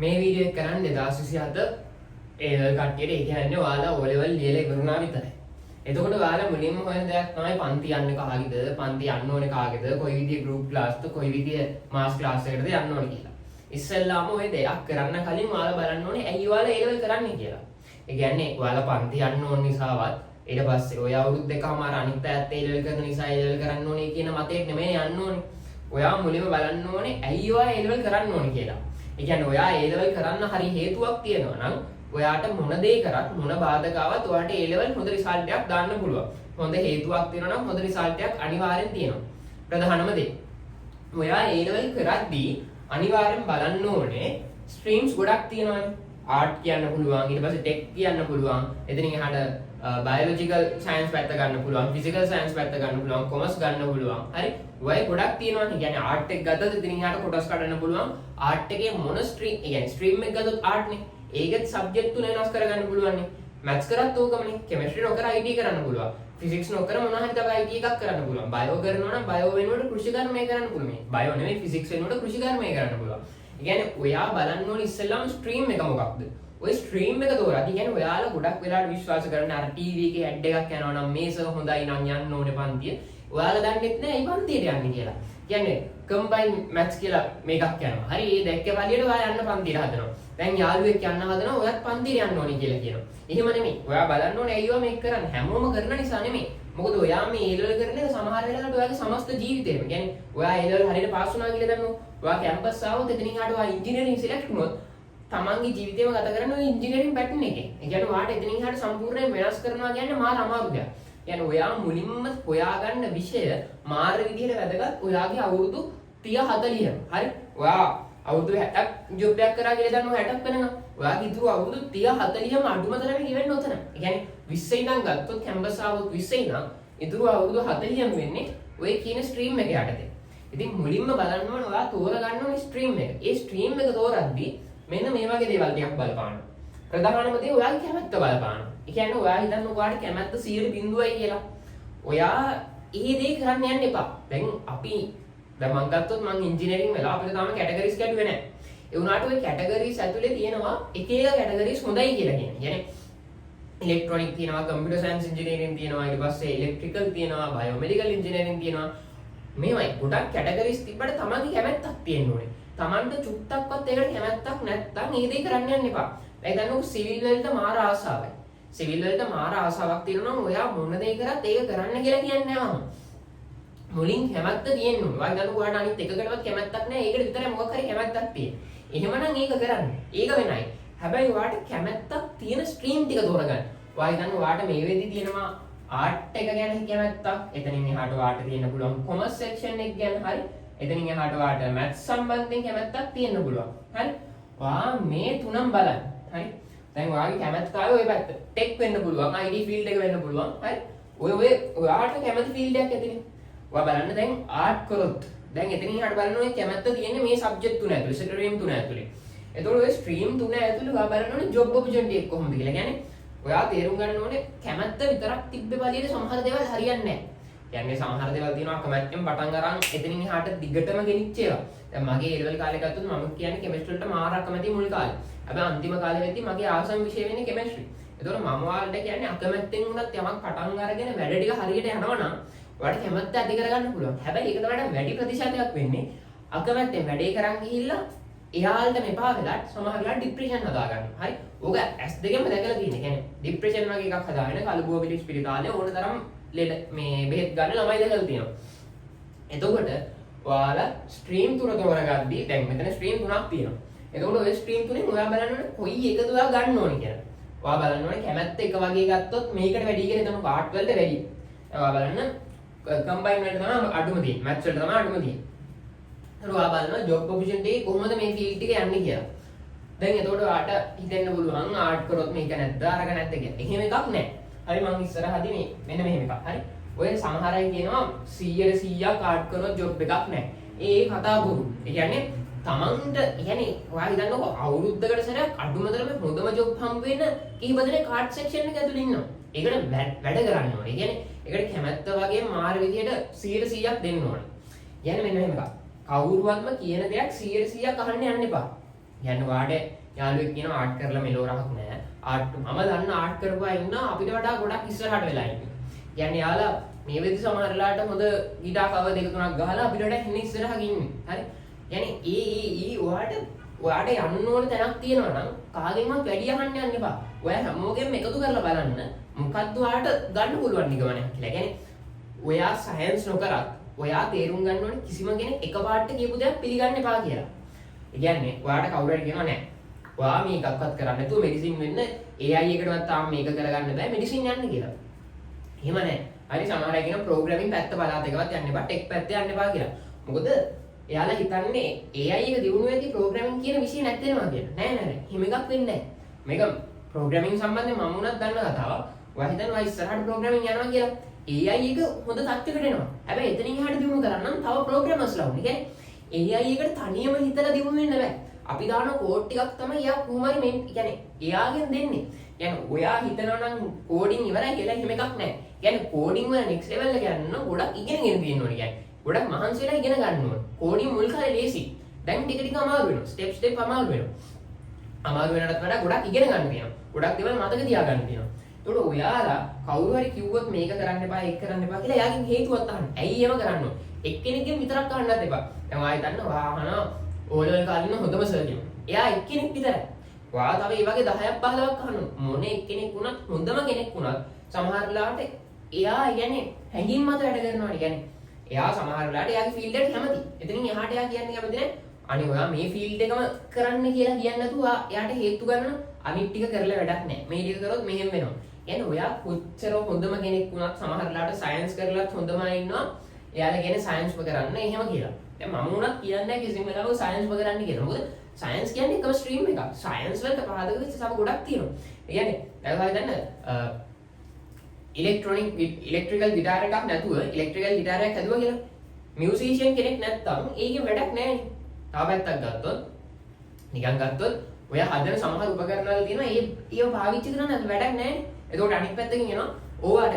මේ වීඩියෝ එක කරන්නේ 2027 ඒ level කට්ටියට. ඒ කියන්නේ ඔයාලා O level ලියලා ඉවරුණා විතරයි. එතකොට ඔයාලා මුලින්ම හොයන දෙයක් තමයි පන්ති යන්නේ කාගෙද, පන්ති යන්න ඕනේ කාගෙද, කොයි විදිහේ group classද, කොයි විදිහේ mass class එකකටද යන්න ඕනේ කියලා. ඉස්සෙල්ලාම ඔය දෙයක් කරන්න කලින් ඔයාලා බලන්න ඕනේ ඇයි ඔයාලා ඒ level කරන්නේ කියලා. ඒ කියන්නේ ඔයාලා පන්ති යන්න ඕන නිසාවත් ඊට පස්සේ ඔය අවුරුදු දෙකමාර අනිත් පැත්ත ඒ level කරන නිසා ඒ level කරන්න ඕනේ කියන මතයක් නෙමෙයි යන්න ඕනේ. ඔයා මුලින්ම බලන්න ඕනේ ඇයි ඔයා ඒ level කරන්න ඕනේ කියලා. ඒ කියන්නේ ඔයා ඒ level කරන්න හරි හේතුවක් තියෙනවා නම් ඔයාට මොන දේ කරත් මොන බාධකාවක් ඔයාට ඒ level හොඳ රිසල්ට් එකක් දාන්න පුළුවන්. හොඳ හේතුවක් තියෙනවා නම් හොඳ රිසල්ට් එකක් අනිවාර්යෙන් තියෙනවා. ප්‍රධානම දේ. ඔයා ඒ level කරද්දී අනිවාර්යෙන් බලන්න ඕනේ ස්ට්‍රීම්ස් ගොඩක් තියෙනවානේ. ආර්ට් කියන්න පුළුවන්, ඊට පස්සේ ටෙක් කියන්න පුළුවන්. එතනින් එහාට බයොලොජිකල් සයන්ස් පැත්ත ගන්න පුළුවන්, ෆිසිකල් සයන්ස් පැත්ත ගන්න පුළුවන්, කොමර්ස් ගන්න පුළුවන්. හරි. ඔය ගොඩක් තියෙනවානේ. කියන්නේ ආර්ට් එක ගත්තොත් එතනින් එහාට කොටස් කඩන්න පුළුවන්. ආර්ට් එකේ මොන ස්ට්‍රීම්, ඒ කියන්නේ ස්ට්‍රීම් එක ගත්තොත් ආර්ට්නේ. ඒකෙත් සබ්ජෙක්ට් තුන වෙනස් කරගන්න පුළුවන් නේ. මැත්ස් කරත් ඕකමනේ. කෙමිස්ට්‍රි නොකර IT කරන්න පුළුවන්. ෆිසික්ස් නොකර මොනවා හරි තව IT එකක් කරන්න පුළුවන්. බයෝ කරනවා නම් බයෝ වෙනුවට කෘෂිකර්මය කරන්න පුළුවන්. බයෝ නෙමෙයි ෆිසික්ස් වෙනුවට කෘෂිකර්මය කරන්න පුළුවන්. ඒ කියන්නේ ඔයා බලන්න ඕනේ ඉස්සෙල්ලාම ස්ට්‍රීම් එක මොකක්ද? ඔය ස්ට්‍රීම් එක තෝරා. ඒ කියන්නේ ඔයාලා ගොඩක් වෙලාවට විශ්වාස කරන අර ටීවී එකේ ඇඩ් එකක් යනවා නම් මේක හොඳයි නම් යන්න ඕනේ පන්තිය. ඔයාලා දන්නෙත් නෑ මේ පන්තියට යන්නේ කියලා. කියන්නේ කම්බයින් මැත්ස් කියලා මේකක් යනවා. හරි ඒ දැක්ක පළියට ඔයා යන්න පන්තියට හදනවා. දැන් යාළුවෙක් යන්න හදනවා ඔයත් පන්තියට යන්න ඕනේ කියලා කියනවා. එහෙම නෙමෙයි. ඔයා බලන්න ඕනේ ඇයිවා මේක කරන්නේ. හැමෝම කරන නිසා නෙමෙයි. මොකද ඔයා මේ A level කරන එක සමහර වෙලාවට ඔයාගේ සමස්ත ජීවිතේම. කියන්නේ ඔයා A level හරියට පාස් වුණා කියලා දන්නෝ. ඔයා කැම්පස් ආවොත් එතනින් ආට ඔයා ඉන්ජිනියරින් සිලෙක්ට් වුණොත් තමන්ගේ ජීවිතේම ගත කරන ඔය ඉන්ජිනියරින් පැටර්න් එකේ. ඒ කියන්නේ ඔයාට එතනින් ආට සම්පූර්ණයෙන් වෙනස් කරනවා කියන්නේ මාර අමාරු දෙයක්. කියන්නේ ඔයා මුලින්ම හොයාගන්න විෂය මාර විදිහට වැදගත් ඔයාගේ අවුරුදු 30 40. හරි? ඔයා අවුරුදු 60ක් ජොබ් එකක් කරා කියලා දන්නව 60ක් වෙනකම්. ඔයාගේ ඉතුරු අවුරුදු 30 40ම අඩුම තරමේ ඉවෙන්න උතන. ඒ කියන්නේ 20 ඉඳන් ගත්තොත් කැම්පස් ආවොත් 20 ඉඳන් ඉතුරු අවුරුදු 40ම වෙන්නේ ඔය කියන ස්ට්‍රීම් එක යටතේ. ඉතින් මුලින්ම බලන්න ඕන ඔයා තෝරගන්න ඕනේ ස්ට්‍රීම් එක. ඒ ස්ට්‍රීම් එක තෝරද්දී මෙන්න මේ වගේ දේවල් ටිකක් බලපානවා. ප්‍රධානම දේ ඔයාගේ කැමැත්ත බලපානවා. ඒ කියන්නේ ඔයා හිතන්න ඔයාට කැමැත්ත 100%යි කියලා. ඔයා ඒ දේ කරන්න යන්න එපා. දැන් මං ගත්තොත් මං ඉන්ජිනියරින් වෙලා අපිට තාම කැටගරිස් කැඩුවේ නැහැ. ඒ වුණාට ඔය කැටගරිස් ඇතුලේ තියෙනවා එක එක කැටගරිස් හොඳයි කියලා කියන්නේ. ඉලෙක්ට්‍රොනික තියෙනවා, කම්පියුටර් සයන්ස් ඉන්ජිනියරින් තියෙනවා, ඊට පස්සේ ඉලෙක්ට්‍රිකල් තියෙනවා, බයෝමෙඩිකල් ඉන්ජිනියරින් තියෙනවා. මේවයි ගොඩක් කැටගරිස් තිබ්බට තමන්ගේ කැමැත්තක් තියෙන්න ඕනේ. තමන්ට චුට්ටක්වත් ඒකට කැමැත්තක් නැත්නම් ඒ දේ කරන්න යන්න එපා. දැන් ගන්නකො සිවිල් වලට මාර ආසාවයි. සිවිල් වලට මාර ආසාවක් තියෙනවා නම් ඔයා මොන දේ කරත් ඒක කරන්න කියලා කියන්නේ නැහැ. මුලින් කැමැත්ත තියෙන්න ඕනේ. ඔයා ගන්නකො ඔයාට අනිත් එකකටවත් කැමැත්තක් නැහැ. ඒකට විතරයි මොකක් හරි කැමැත්තක් තියෙන්නේ. එහෙමනම් ඒක කරන්න. ඒක වෙනයි. හැබැයි ඔයාට කැමැත්තක් තියෙන ස්ට්‍රීම් ටික තෝරගන්න. ඔයා හිතන්න ඔයාට මේ වෙද්දි තියෙනවා ආර්ට් එක ගැන කැමැත්තක්. එතනින් එහාට ඔයාට තියෙන්න පුළුවන් කොමර්ස් සෙක්ෂන් එක ගැන හරි. එතනින් එහාට ඔයාට මැත්ස් සම්බන්ධයෙන් කැමැත්තක් තියෙන්න පුළුවන්. හරි? ඔයා මේ තුනම බලන්න. හරි? දැන් ඔයාගේ කැමැත්ත ආවේ ඔය පැත්ත. ටෙක් වෙන්න පුළුවන්, IT ෆීල්ඩ් එක වෙන්න පුළුවන්. හරි? ඔයාට කැමති ෆීල්ඩ් එකක් ඇතිනේ. ඔයා බලන්න දැන් ආර්ට් කරොත් දැන් එතනින් එහාට බලන්න ඔය කැමැත්ත තියෙන්නේ මේ සබ්ජෙක්ට් තුන ඇතුලේ, ස්ට්‍රීම් තුන ඇතුලේ. එතකොට ඔය ස්ට්‍රීම් තුන ඇතුලේ ඔයා බලන්න ඕනේ ජොබ් ඔපචුනිටි එක කොහොමද කියලා. කියන්නේ ඔයා තේරුම් ගන්න ඕනේ කැමැත්ත විතරක් තිබ්බේ බලියට සමහර දේවල් හරියන්නේ නැහැ. කියන්නේ සමහර දේවල් තියෙනවා කැමැත්තෙන් පටන් අරන් එතනින් එහාට දිගටම ගෙනිච්ච ඒවා. දැන් මගේ A level කාලේ ගත්තොත් මම කියන්නේ කෙමිස්ට්‍රි වලට මාර අකමැති මුල් කාලේ. හැබැයි අන්තිම කාලේ වෙද්දි මගේ ආසම විෂය වෙන්නේ කෙමිස්ට්‍රි. ඒතකොට මම ඔයාලට කියන්නේ අකමැත්තෙන් උනත් යමක් පටන් අරගෙන වැඩ ටික හරියට යනවා නම් ඔයාලට කැමැත්ත ඇති කරගන්න පුළුවන්. හැබැයි ඒකට වඩා වැඩි ප්‍රතිශතයක් වෙන්නේ අකමැත්තෙන් වැඩේ කරන් ගිහිල්ලා එයාලට මෙපා වෙලා සමහර වෙලාවට ડિප්‍රෙෂන් හදාගන්නවා. හරි? ඕක S2 ගෙම දැකලා තියෙන්නේ. කියන්නේ ડિප්‍රෙෂන් වගේ එකක් හදාගෙන කලබුව පිටිස් පිළිකාලේ ඕන තරම් ලෙඩ මේ බෙහෙත් ගන්න ළමයි දැකලා තියෙනවා. එතකොට ඔයාලා ස්ට්‍රීම් තුන තෝරගද්දී දැන් මෙතන ස්ට්‍රීම් තුනක් තියෙනවා. එතකොට ඔය ස්ට්‍රීම් තුනෙන් ඔයා බලන්න ඕනේ කොයි එකද ඔයා ගන්න ඕනේ කියලා. ඔයා බලන්න ඕනේ කැමැත්ත එක වගේ ගත්තොත් මේකට වැඩි කියලා හිතමු පාර්ට් වලට වැඩි. ඔයා බලන්න කම්බයින් වලට තමයි අඩුම තියෙන්නේ. මැත්ස් වලට තමයි අඩුම තියෙන්නේ. ඊට ඔයා බලනවා ජොබ් ඔපචුනිටි එක කොහොමද මේ ෆීල්ඩ් එක යන්නේ කියලා. දැන් එතකොට ඔයාට හිතෙන්න පුළුවන් ආර්ට් කරොත් මේක නැද්ද අරක නැද්ද කියලා. එහෙම එකක් නැහැ. හරි මං ඉස්සරහදී මේ මෙන්න මෙහෙම එකක්. හරි. ඔය සමහර අය කියනවා 100% ආර්ට් කරොත් ජොබ් එකක් නැහැ. ඒ කතා බොරු. ඒ කියන්නේ තමන්ට කියන්නේ ඔයා හිතන්නකො අවුරුද්දකට සැරයක් අඩුම තරමේ හොඳම ජොබ් හම්බ වෙන කීප දෙනෙක් ආර්ට් සෙක්ෂන් එක ඇතුළේ ඉන්නවා. ඒකට වැඩ කරන්න ඕනේ. ඒ කියන්නේ ඒකට කැමැත්ත වගේ මාර විදියට 100%ක් දෙන්න ඕනේ. කියන්නේ මෙන්න මෙහෙම එකක්. කවුරුවත්ම කියන දෙයක් 100%ක් අහන්න යන්න එපා. කියන්නේ වාඩේ යාළුවෙක් කියන ආර්ට් කරලා මෙලෝරක් නෑ. ආර්ට් මම දන්න ආර්ට් කරපුවා ඉන්නවා අපිට වඩා ගොඩක් ඉස්සරහට වෙලා ඉන්නේ. කියන්නේ යාළුවා මේ වෙද්දි සමහරලාට හොඳ ගිටාර් කවර් දෙක තුනක් ගහලා අපිට වඩා ඉන්නේ ඉස්සරහක ඉන්නේ. හරි. කියන්නේ ඔයාට යන්න ඕන තැනක් තියෙනවා නම් කාගෙන්වත් වැඩි අහන්න යන්න එපා. ඔයා හැමෝගෙම එකතු කරලා බලන්න මොකද්ද ඔයාට ගන්න පුළුවන් නිගමනයක් කියලා. කියන්නේ ඔයා සයන්ස් නොකරත් ඔයා තේරුම් ගන්න ඕනේ කිසිම කෙනෙක් එකපාරට කියපු දෙයක් පිළිගන්න එපා කියලා. ඒ කියන්නේ ඔයාට කවුරු හරි කියනවා නෑ. ඔයා මේකක්වත් කරන්න නැතුව මෙඩිසින් වෙන්න AI එකටවත් තාම මේක කරගන්න බෑ මෙඩිසින් යන්න කියලා. එහෙම නෑ. හරි සමහර අය කියන ප්‍රෝග්‍රෑමින් පැත්ත බලාත එකවත් යන්න එපා ටෙක් පැත්ත යන්න එපා කියලා. මොකද එයාලා හිතන්නේ AI එක දියුණු වෙද්දී ප්‍රෝග්‍රෑමින් කියන විෂය නැත්തെනවා කියලා. නෑ නෑ. එහෙම එකක් වෙන්නේ නෑ. මේක ප්‍රෝග්‍රෑමින් සම්බන්ධයෙන් මම උනත් දන්න කතාවක්. ඔයා හිතනවා ඉස්සරහට ප්‍රෝග්‍රෑමින් යනවා කියලා. AI එක හොඳ තත්ත්වයකට එනවා. හැබැයි එතනින් එහාට දියුණු කරන්න තව ප්‍රෝග්‍රෑමර්ස්ලා ඕනේ. කියන්නේ AI එකට තනියම හිතලා දියුණු වෙන්න බෑ. අපි දාන කෝඩ් ටිකක් තමයි එයා කොහොමරි මේ කියන්නේ එයාගෙන් දෙන්නේ. කියන්නේ ඔයා හිතනවා නම් කෝඩින් ඉවරයි කියලා එහෙම එකක් නැහැ. කියන්නේ කෝඩින් වල නෙක්ස්ට් ලෙවල් එක යන්න ගොඩක් ඉගෙනගෙන තියෙන්න ඕනේ. කියන්නේ ගොඩක් මහන්සි වෙලා ඉගෙන ගන්න ඕනේ. කෝඩින් මුල් කාලේ ලේසි. දැන් ටික ටික අමාරු වෙනවා. ස්ටෙප් අමාරු වෙනවා. අමාරු වෙනකට වඩා ගොඩක් ඉගෙන ගන්න තියෙනවා. ගොඩක් දේවල් මතක තියාගන්න තියෙනවා. ඒකට ඔයාලා කවුරු හරි කිව්වොත් මේක කරන්න එපා ඒක කරන්න එපා කියලා එයාගෙන් හේතුවක් අහන්න. ඇයි එහෙම කරන්න ඕනේ? එක්කෙනෙක්ගෙන් විතරක් අහන්නත් එපා. දැන් ආයෙ දන්න වාහන ඕලෙවල් කාලින හොඳම සර් කෙනෙක්. එයා එක්කෙනෙක් විතරයි. ඔයා තව ඒ වගේ 10ක් 15ක් අහන්න. මොන එක්කෙනෙක් වුණත් හොඳම කෙනෙක් වුණත් සමහර වෙලාවට එයා කියන්නේ හැංගීම් මත වැඩ කරනවා. කියන්නේ එයා සමහර වෙලාවට එයාගේ ෆීල්ඩ් එකට කැමති. එතනින් එහාට එයා කියන්නේ කැමති නැහැ. අනේ ඔයා මේ ෆීල්ඩ් එකම කරන්න කියලා කියන්නේ නැතුව එයාට හේතු ගන්න අනිත් ටික කරලා වැඩක් නැහැ. මේ ටික කරොත් මෙහෙම වෙනවා. කියන්නේ ඔයා කොච්චර හොඳම කෙනෙක් වුණත් සමහර වෙලාවට සයන්ස් කරලත් හොඳම අය ඉන්නවා. එයාලා කියන්නේ සයන්ස්ම කරන්න එහෙම කියලා. දැන් මම උනත් කියන්නේ නැහැ කිසිම වෙලාවක සයන්ස්ම කරන්න කියලා. මොකද සයන්ස් කියන්නේ එකම ස්ට්‍රීම් එකක්. සයන්ස් වලට පාදක වෙච්ච සම ගොඩක් තියෙනවා. ඒ කියන්නේ දැන් ඔයා හිතන්න ඉලෙක්ට්‍රිකල් ගිටාර් එකක් නැතුව ඉලෙක්ට්‍රිකල් ගිටාර් එකක් හදුවා කියලා. මියුසිෂියන් කෙනෙක් නැත්තම් ඒකේ වැඩක් නැහැ නේ. තව පැත්තක් ගත්තොත් නිකන් ගත්තොත් ඔය හදන සමහර උපකරණ වල තියෙනවා ඒව පාවිච්චි කරන්න වැඩක් නැහැ. එතකොට අනිත් පැත්තකින් එනවා ඕවට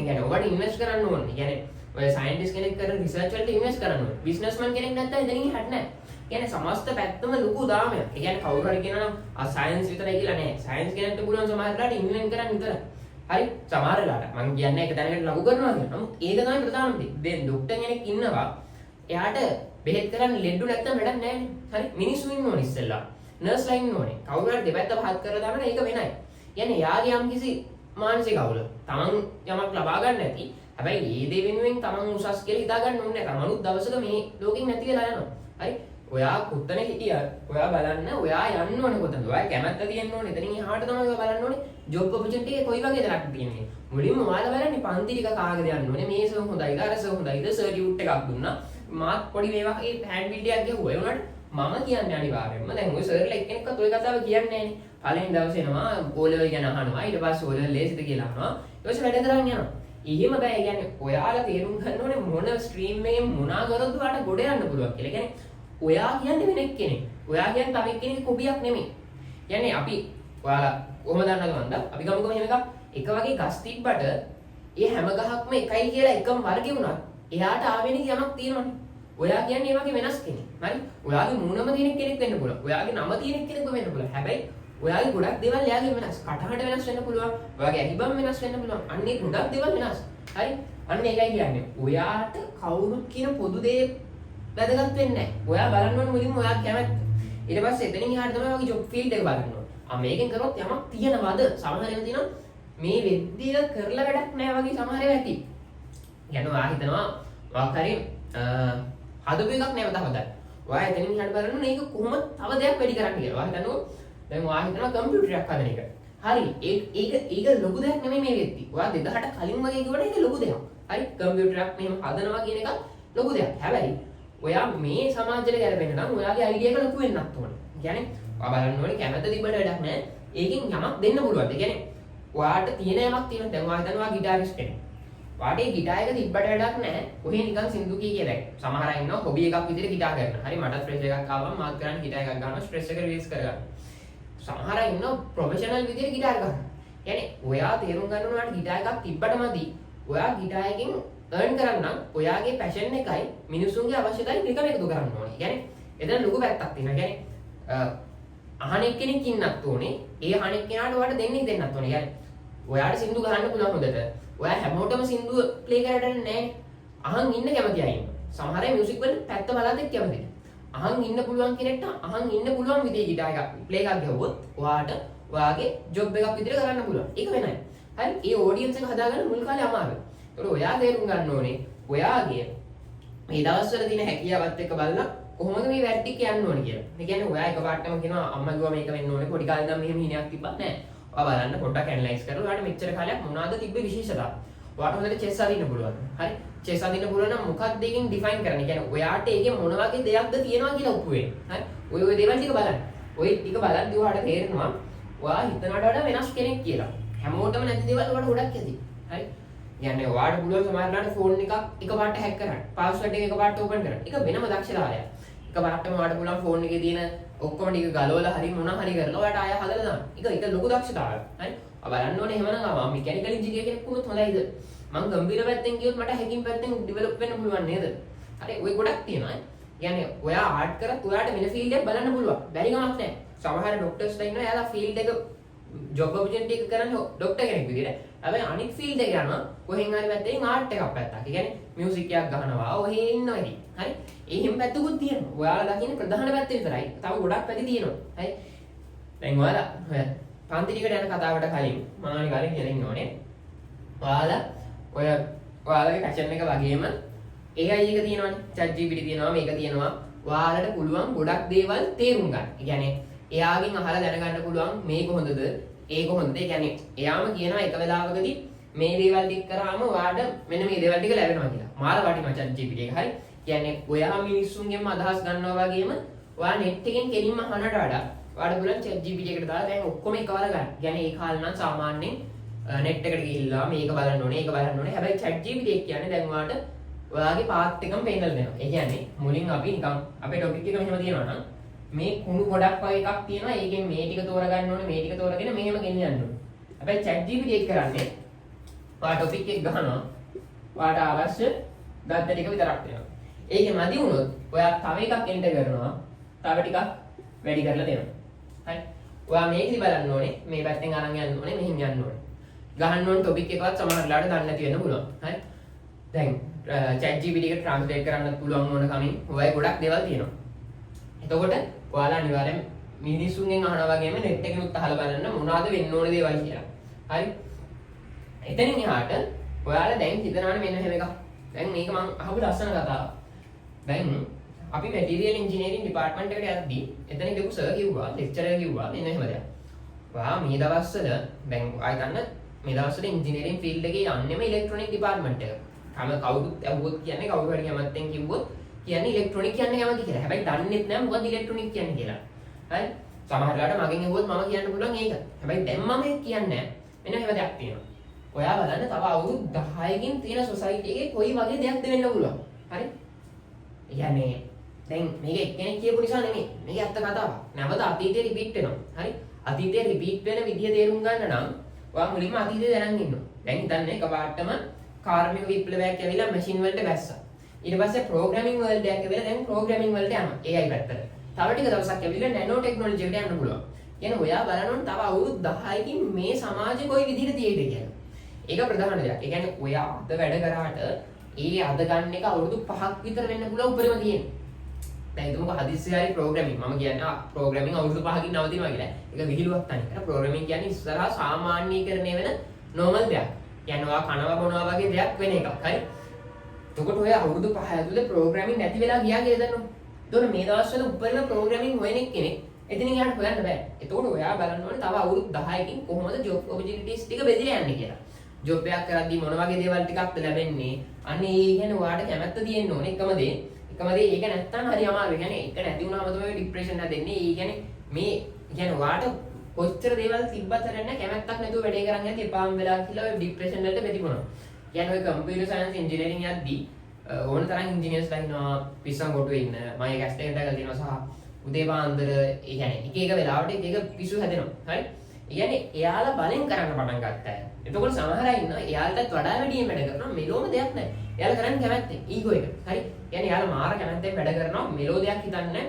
يعني ඔයාට ඉන්වෙස්ට් කරන්න ඕනේ. يعني ඔය සයන්ටිස්ට් කෙනෙක් කරන රිසර්ච් වලට ඉන්වෙස්ට් කරන්න ඕනේ. බිස්නස්මන් කෙනෙක් නැත්තම් එතනින් හට නැහැ. يعني සමස්ත පැත්තම ලොකු දාමයක්. ඒ කියන්නේ කවුරු හරි කියනවා නම් සයන්ස් විතරයි කියලා නෑ. සයන්ස් කෙනෙක්ට පුළුවන් සමහරලාට ඉන්වෙන්ට් කරන්න විතරයි. හරි සමහරලාට මම කියන්නේ එක තැනකට ලඟු කරනවා කියලා. නමුත් ඒක තමයි ප්‍රධානම දේ. දැන් ડોක්ටර් කෙනෙක් ඉන්නවා. එයාට බෙහෙත් කරන්න ලෙඩු නැත්තම් වැඩක් නෑනේ. හරි මිනිස්සු ඉන්න ඕනේ ඉස්සෙල්ලා. නර්ස්ලා ඉන්න ඕනේ. කවුරු හරි දෙපැත්ත පහත් කරලා දාන්න ඒක වෙනයි. කියන්නේ යාගේ යම් කිසි මානසික අවුල. Taman යමක් ලබා ගන්න නැති. හැබැයි මේ දේ වෙනුවෙන් Taman උසස් කියලා හිතා ගන්න ඕනේ නැහැ. Tamanුත් දවසක මේ ලෝකෙන් නැති වෙලා යනවා. හරි ඔයා කොතන හිටියත් ඔයා බලන්න ඔයා යන්න ඕනේ කොතනද? ඔයා කැමැත්ත තියෙන්න ඕනේ. එතනින් එහාට තමයි ඔයා බලන්න ඕනේ ජොබ් ඔපචුනිටි එක කොයි වගේ දරක් තියෙන්නේ. මුලින්ම ඔයාලා බලන්නේ පන්ති ටික කාගෙද යන්න ඕනේ. මේ සර් හොඳයිද අර සර් හොඳයිද සර්ටිෆිකේට් එකක් දුන්නා. මාත් පොඩි මේ වගේ හෑන්ඩ් බිල්ඩ් එකක් ගිහුවා. ඒ වුණාට මම කියන්නේ අනිවාර්යයෙන්ම දැන් ඔය සර්ලා එක්කෙනෙක්වත් ඔය කතාව කියන්නේ නැහැනේ. පළවෙනි දවසේ එනවා O level ගැන අහනවා. ඊට පස්සේ O level ලේසිද කියලා අහනවා. ඊට පස්සේ වැඩ කරන් යනවා. එහෙම බෑ. කියන්නේ ඔයාලා තේරුම් ගන්න ඕනේ මොන ස්ට්‍රීම් එකෙන් මොනවා කරොත් ඔයාලට ගොඩ යන්න පුළුවන් කියලා. කියන්නේ ඔයා කියන්නේ වෙන කෙනෙක්. ඔයා කියන්නේ තව එක්කෙනෙක් කොබියක් නෙමෙයි. කියන්නේ අපි ඔයාලා කොහොම දන්නවද මන්ද? අපි ගමුකෝ මෙහෙම එකක්. එක වගේ ගස් තිබ්බට ඒ හැම ගහක්ම එකයි කියලා එකම වර්ගෙ වුණත් එයාට ආවෙනික යමක් තියෙනවනේ. ඔයා කියන්නේ ඒ වගේ වෙනස් කෙනෙක්. හරි? ඔයාගේ මූණම තියෙන කෙනෙක් වෙන්න පුළුවන්. ඔයාගේ නම තියෙන කෙනෙක් වෙන්න පුළුවන්. හැබැයි ඔයාගේ ගොඩක් දේවල් එයාගේ වෙනස්. කටහඬ වෙනස් වෙන්න පුළුවන්. ඔයාගේ ඇහිබම් වෙනස් වෙන්න පුළුවන්. අන්න ඒ ගොඩක් දේවල් වෙනස්. හරි? අන්න ඒකයි කියන්නේ. ඔයාට කවුරුත් කියන පොදු දේ වැදගත් වෙන්නේ නැහැ. ඔයා බලන්න ඕනේ මුලින්ම ඔයා කැමැත්ත. ඊට පස්සේ එතනින් එහාට තමයි ඔයාගේ ජොබ් ෆීල්ඩ් එක බලන්න ඕනේ. මේකෙන් කරොත් යමක් තියනවද? සමහර ඒවා තියෙනවා මේ වෙද්දී කරලා වැඩක් නැහැ වගේ සමහර ඒවා ඇති. يعني ඔයා හිතනවා මොකක් හරි හදපු එකක් නැවත හදන්න. ඔයා එතනින් එහාට බලන්න මේක කොහොමද තව දෙයක් වැඩි කරන්න කියලා. ඔයා හිතනවා දැන් ඔයා හිතනවා කම්පියුටරයක් හදන එක. හරි. ඒක ලොකු දෙයක් නෙමෙයි මේ වෙද්දී. ඔයා 2000ට කලින් වගේ කිව්වට ඒක ලොකු දෙයක්. හරි. කම්පියුටරයක් මෙහෙම හදනවා කියන එක ලොකු දෙයක්. හැබැයි ඔයා මේ සමාජයට ගැලපෙන්න නම් ඔයාගේ අයිඩියා එක ලොකු වෙන්නත් ඕනේ. කියන්නේ ඔයා බලන්න ඕනේ කැමැත්ත තිබ්බට වැඩක් නැහැ. ඒකෙන් යමක් දෙන්න පුළුවන්. ඒ කියන්නේ ඔයාට තියෙන යමක් තියෙනවා. දැන් ඔයා හිතනවා ගිටාරිස්ට් කෙනෙක්. වාටේ ගිටාර් එක තිබ්බට වැඩක් නැහැ. ඔහේ නිකන් සින්දු කී කියලා. සමහර අය ඉන්නවා හොබි එකක් විදිහට ගිටාර් කරනවා. හරි මට ස්ට්‍රෙස් එකක් ආවම මාත් කරන්නේ ගිටාර් එකක් ගන්නවා ස්ට්‍රෙස් එක රිලීස් කරගන්න. සමහර අය ඉන්නවා ප්‍රොෆෙෂනල් විදිහට ගිටාර් ගන්නවා. يعني ඔයා තේරුම් ගන්න ඕන ඔයාට ගිටාර් එකක් තිබ්බට මදි. ඔයා ගිටාර් එකෙන් earn කරන්න ඔයාගේ passion එකයි මිනිසුන්ගේ අවශ්‍යතාවයි දෙකම එකතු කරන්න ඕනේ. يعني එතන ලොකු පැත්තක් තියෙනවා. يعني අහන එක්කෙනෙක් ඉන්නත් ඕනේ. ඒ අහන එක්කෙනාට ඔයාලට දෙන්නත් ඕනේ. يعني ඔයාලට සින්දු ගහන්න පුළුවන් හොඳට. ඔයා හැමෝටම සින්දුව ප්ලේ කරන්න නැහැ. අහන් ඉන්න කැමති අය ඉන්නවා. සමහර අය මියුසික් වල පැත්ත බලද්දි කැමති නැහැ. අහන් ඉන්න පුළුවන් කෙනෙක්ට අහන් ඉන්න පුළුවන් විදිහේ ගිටාර් එකක් ප්ලේ එකක් ගහුවොත් ඔයාට ඔයාගේ ජොබ් එකක් විදිහට කරන්න පුළුවන්. ඒක වෙනයි. හරි. ඒ ඔඩියන්ස් එක හදාගන්න මුල් කාලේ අමාරුයි. ඒතකොට ඔයා තේරුම් ගන්න ඕනේ ඔයාගේ මේ දවස්වල තියෙන හැකියාවත් එක්ක බලලා කොහොමද මේ වැඩ ටික යන්න ඕනේ කියලා. ඒ කියන්නේ ඔයා එකපාරටම කියනවා අම්මා කිව්වා මේක වෙන්න ඕනේ. පොඩි කාලේ ඉඳන් මෙහෙම හිණයක් තිබ්බත් නැහැ. ඔයා බලන්න පොඩ්ඩක් ඇනලයිස් කරලා ඔයාට මෙච්චර කාලයක් මොනවද තිබ්බ විශේෂතා. ඔයාට හොඳට චෙස් අදින්න පුළුවන්. හරි. චෙස් අදින්න පුළුවන් නම් මොකක්ද එකෙන් ඩිෆයින් කරන්නේ. කියන්නේ ඔයාට ඒකේ මොන වගේ දෙයක්ද තියෙනවා කියලා ඔප්පු වෙන්න. හරි. ඔය දේවල් ටික බලන්න. ඔය ටික බලද්දී ඔයාට තේරෙනවා ඔයා හිතනවට වඩා වෙනස් කෙනෙක් කියලා. හැමෝටම නැති දේවල් ඔයාට ගොඩක් ඇති. හරි. කියන්නේ ඔයාට පුළුවන් සමහරවිට ෆෝන් එකක් එකපාරට හැක් කරන්න. පාස්වර්ඩ් එක එකපාරට ඕපන් කරන්න. ඒක වෙනම දක්ෂතාවයක්. එකපාරටම ඔයාට පුළුවන් ෆෝන් එකේ තියෙන ඔක්කොම ටික ගලවලා හරි මොනවා හරි කරලා ඔයාට ආය හදලා දාන්න. ඒක ලොකු දක්ෂතාවයක්. හරි. බලන්න ඕනේ එහෙමනම් මම මෙකැනිකල් ඉන්ජිනියර් කෙනෙක් වුණොත් හොඳයිද? මම කම්පියුටර් පැත්තෙන් ගියොත් මට හැකින් පැත්තෙන් ඩෙවලොප් වෙන්න පුළුවන් නේද? හරි ඔය ගොඩක් තියෙනවා. කියන්නේ ඔයා ආර්ට් කරත් ඔයාට වෙන ෆීල්ඩ් එකක් බලන්න පුළුවන්. බැරි කමක් නැහැ. සමහර ડોක්ටර්ස්ලා ඉන්නවා එයාලා ෆීල්ඩ් එක ජොබ් ඔපචුනිටි එක කරන්නේ ડોක්ටර් කෙනෙක් විදිහට. හැබැයි අනිත් ෆීල්ඩ් එක යනවා කොහෙන් හරි පැත්තෙන් ආර්ට් එකක් පැත්තක්. ඒ කියන්නේ මියුසික් එකක් ගහනවා ඔහේ ඉන්නවා ඉතින්. හරි. ඒ හිම් පැත්තකුත් තියෙනවා. ඔයාලා දකින්නේ ප්‍රධාන පැත්ත විතරයි. තව ගොඩක් පැති තියෙනවා. හරි. දැන් ඔයාලා පන්ති ටිකට යන කතාවට කලින් මම අනිවාර්යෙන් කියලා ඉන්න ඕනේ. ඔයාලගේ පැෂන් එක වගේම AI එක තියෙනවානේ. ChatGPT තියෙනවා මේක තියෙනවා. ඔයාලට පුළුවන් ගොඩක් දේවල් තේරුම් ගන්න. ඒ කියන්නේ එයාගෙන් අහලා දැනගන්න පුළුවන් මේක හොඳද ඒක හොඳද. ඒ කියන්නේ එයාම කියනවා එක වෙලාවකදී මේ දේවල් ටික කරාම ඔයාට මෙන්න මේ දේවල් ටික ලැබෙනවා කියලා. මාර වටිනවා ChatGPT එක. හරි. කියන්නේ ඔයා මිනිස්සුන්ගෙන්ම අදහස් ගන්නවා වගේම ඔයා net එකෙන් කෙලින්ම අහනට වඩා ඔයාට පුළුවන් ChatGPT එකට දාලා දැන් ඔක්කොම එකවර ගන්න. කියන්නේ ඒ කාලේ නම් සාමාන්‍යයෙන් net එකට ගිහිල්ලා මේක බලන්න ඕනේ ඒක බලන්න ඕනේ. හැබැයි ChatGPT එක කියන්නේ දැන් ඔයාට ඔයාගේ පාත් එකම පෙන්නලා දෙනවා. ඒ කියන්නේ මුලින් අපි නිකන් අපේ ටොපික් එක මෙහෙම තියෙනවා නම් මේ කුණු ගොඩක් වගේ එකක් තියෙනවා. ඒකෙන් මේ ටික තෝරගන්න ඕනේ මේ ටික තෝරගෙන මෙහෙම ගෙනියන්න ඕනේ. හැබැයි ChatGPT එක කරන්නේ ඔයා ටොපික් එක ගහනවා. ඔයාට අවශ්‍ය දත්ත ටික විතරක් දෙනවා. ඒකේ මදි වුණොත් ඔයා තව එකක් එන්ටර් කරනවා. තව ටිකක් වැඩි කරලා දෙනවා. හරි. ඔයා මේකදි බලන්න ඕනේ මේ පැත්තෙන් අරන් යන්න ඕනේ මෙහෙන් යන්න ඕනේ. ගහන්න ඕනේ ටොපික් එකවත් සමහර වෙලාවට දන්නේ නැති වෙන්න පුළුවන්. හරි. දැන් ChatGPT එක ට්‍රාන්ස්ලේට් කරන්න පුළුවන් ඕන කමින් ඔයයි ගොඩක් දේවල් තියෙනවා. එතකොට ඔයාලා අනිවාර්යෙන් මිනිස්සුන්ගෙන් අහනවා වගේම net එකෙනුත් අහලා බලන්න මොනවද වෙන්න ඕන දේවල් කියලා. හරි. එතනින් එහාට ඔයාලා දැන් හිතනවානේ මෙන්න මෙහෙම එකක්. දැන් මේක මම අහපු ලස්සන කතාවක්. දැන් අපි මැටීරියල් ඉන්ජිනියරින් ඩිපාර්ට්මන්ට් එකට යද්දී එතන ගිහපු සර් කිව්වා ලෙක්චරර් කිව්වා මෙන්න එහෙම දෙයක්. ඔයා මේ දවස්වල දැන් ආයි ගන්න මේ දවස්වල ඉන්ජිනියරින් ෆීල්ඩ් එකේ යන්නෙම ඉලෙක්ට්‍රොනික ඩිපාර්ට්මන්ට් එක. හැම කවුරුත් ඇහුවොත් කියන්නේ කවුරු හරි කැමැත්තෙන් කිව්වොත් කියන්නේ ඉලෙක්ට්‍රොනික කියන්නේ කැමති කියලා. හැබැයි දන්නෙත් නැහැ මොකද ඉලෙක්ට්‍රොනික කියන්නේ කියලා. හරි? සමහර වෙලාවට මගෙන් ඇහුවොත් මම කියන්න පුළුවන් ඒක. හැබැයි දැන් මම ඒක කියන්නේ නැහැ. මෙන්න එහෙම දෙයක් තියෙනවා. ඔයා බලන්න තව අවුරුදු 10කින් තියෙන සොසයිටි එකේ කොයි වගේ දෙයක්ද වෙන්න පුළුවන්. හරි? කියන්නේ දැන් මේක එක්කෙනෙක් කියපු නිසා නෙමෙයි. මේක ඇත්ත කතාවක්. නැවත අතීතේ රිපීට් වෙනවා. හරි? අතීතේ රිපීට් වෙන විදිය තේරුම් ගන්න නම් ඔයා මුලින්ම අතීතේ දැනන් ඉන්නවා. දැන් හිතන්න එකපාරටම කාර්මික විප්ලවයක් ඇවිල්ලා මැෂින් වලට බැස්සා. ඊට පස්සේ ප්‍රෝග්‍රෑමින් වලට එකක් ඇවිල්ලා දැන් ප්‍රෝග්‍රෑමින් වලට යනවා. AI පැත්තට. තව ටික දවසක් ඇවිල්ලා නැනෝ ටෙක්නොලොජි එකට යන්න පුළුවන්. කියන්නේ ඔයා බලනොත් තව අවුරුදු 10කින් මේ සමාජෙ කොයි විදිහට තියෙයිද කියලා. ඒක ප්‍රධාන දෙයක්. ඒ කියන්නේ ඔයා අද වැඩ කරාට අද ගන්න එක අවුරුදු 5ක් විතර වෙන්න පුළුවන් උඩරම තියෙන්නේ. දැන් හිතමුකෝ හදිස්සිය හරි ප්‍රෝග්‍රෑමින් මම කියන්නේ ප්‍රෝග්‍රෑමින් අවුරුදු 5කින් නවතිනවා කියලා. ඒක විහිළුවක් තනි. ඒක ප්‍රෝග්‍රෑමින් කියන්නේ ඉස්සරහා සාමාන්‍යීකරණය වෙන නෝමල් දෙයක්. කියන්නේ ඔයා කනවා බොනවා වගේ දෙයක් වෙන එකක්. හරි? එතකොට ඔය අවුරුදු 5 ඇතුලේ ප්‍රෝග්‍රෑමින් නැති වෙලා ගියා කියලා දන්නවද? එතකොට මේ දවස්වල උඩරිම ප්‍රෝග්‍රෑමින් හොයන කෙනෙක් එතනින් යන්න හොයන්න බෑ. එතකොට ඔයා බලන්න ඕනේ තව අවුරුදු 10කින් කොහොමද ජොබ් ඔපචුනිටිස් ටික බෙදලා යන්නේ කියලා. ජොබ් එකක් කරද්දී මොන වගේ දේවල් ටිකක්ද ලැබෙන්නේ? අන්න ඒ කියන්නේ ඔයාට කැමැත්ත තියෙන්න ඕනේ එකම දේ. එකම දේ ඒක නැත්තම් හරි අමාරුයි. කියන්නේ ඒක නැති වුණාම තමයි ડિප්‍රෙෂන් හැදෙන්නේ. ඒ කියන්නේ මේ කියන්නේ ඔයාට කොච්චර දේවල් තිබ්බත් නැහැ කැමැත්තක් නැතුව වැඩේ කරන් යද්දී එපාම වෙලා කියලා ඔය ડિප්‍රෙෂන් වලට බෙදිපොනවා. කියන්නේ ඔය කම්පියුටර් සයන්ස් ඉන්ජිනියරින් යද්දී ඕන තරම් ඉන්ජිනියර්ස්ලා ඉන්නවා පිස්සන් කොටුවේ ඉන්න. මම ඒක ඇස්ටේට් එකක් තියෙනවා සහ උදේ පාන්දර ඒ කියන්නේ එක වෙලාවට එක පිස්සු හැදෙනවා. හරි? ඒ කියන්නේ එයාලා බලෙන් කරන්න පටන් ගත්තා. එතකොට සමහර අය ඉන්නවා එයාලටත් වඩා වැඩියෙන් වැඩ කරනවා මෙලොම දෙයක් නැහැ. එයාලා කරන්නේ කැමැත්තෙන් ඊගෝ එක. හරි? කියන්නේ එයාලා මාර කැමැත්තෙන් වැඩ කරනවා මෙලෝ දෙයක් හිතන්නේ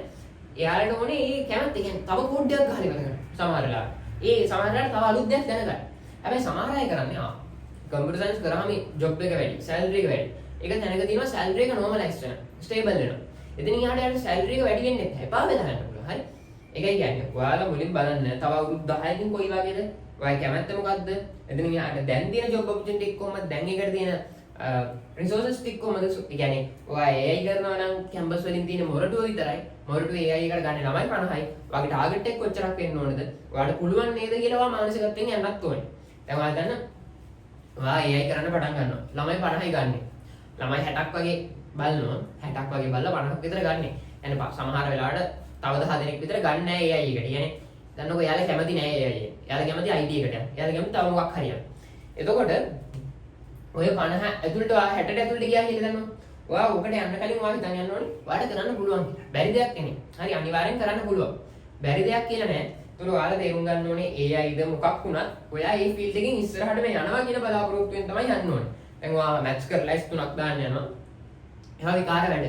එයාලට ඕනේ ඒ කැමැත්ත කියන්නේ තව පොඩ්ඩක් ගහලා ඉවර කරන්න. සමහර වෙලාවට. ඒ සමහර වෙලාවට තව අලුත් දෙයක් දැනගන්න. හැබැයි සමහර අය කරන්නේ කම්පියුටර් සයන්ස් කරාම ජොබ් එක වැඩි, සැලරි එක වැඩි. ඒක දැනග තියෙනවා සැලරි එක normalize වෙනවා, stable වෙනවා. එතනින් එහාට යාට සැලරි එක වැඩි වෙන්නේ නැහැ. එපා වෙලා යන්න පුළුවන්. හරි. ඒකයි කියන්නේ. ඔයාලා මුලින් බලන්න තව අවුරුදු 10කින් කොයි වගේද? ඔයාගේ කැමැත්ත මොකද්ද? එතනින් එහාට දැන් තියෙන ජොබ් ඔපචුනිටි එක කොහමද? දැන් එකට තියෙන රිසෝසස් ටික කොහමද? ඒ කියන්නේ ඔයා AI කරනවා නම් කැම්පස් වලින් තියෙන මොරටුව විතරයි. මොරටුව AI එකට ගන්න ළමයි 50යි. ඔයාගේ ටාගට් එක කොච්චරක් වෙන්න ඕනද? ඔයාලට පුළුවන් නේද කියලා ඔයා මානසිකත්වයෙන් යන්නත් ඕනේ. දැන් ඔයා දන්න ඔයා AI කරන්න පටන් ගන්නවා. ළමයි 50යි ගන්නෙ. ළමයි 60ක් වගේ බලනවා. 60ක් වගේ බලලා 50ක් විතර ගන්නෙ. يعني සමහර වෙලාවට තව 10 දෙනෙක් විතර ගන්න නැහැ AI එකට. يعني දන්නකො එයාලා කැමති නැහැ AI එකට. එයාලා කැමති IT එකට යන්න. එයාලා කැමති තව මොකක් හරි යන්න. එතකොට ඔය 50 ඇතුළට ඔයා 60ට ඇතුළට ගියා කියලා දන්නවා. ඔයා ඔකට යන්න කලින් ඔයා හිතන් යන්න ඕනේ. ඔයාලට කරන්න පුළුවන්. බැරි දෙයක් නෙමෙයි. හරි අනිවාර්යෙන් කරන්න පුළුවන්. බැරි දෙයක් කියලා නෑ. ඒතකොට ඔයාලා තේරුම් ගන්න ඕනේ AIද මොකක් වුණත් ඔයා මේ ෆීල්ඩ් එකෙන් ඉස්සරහට මේ යනවා කියන බලාපොරොත්තුවෙන් තමයි යන්න ඕනේ. දැන් ඔයා මැත්ස් කරලා S3ක් දාන්න යනවා. ඒවා විකාර වැඩ.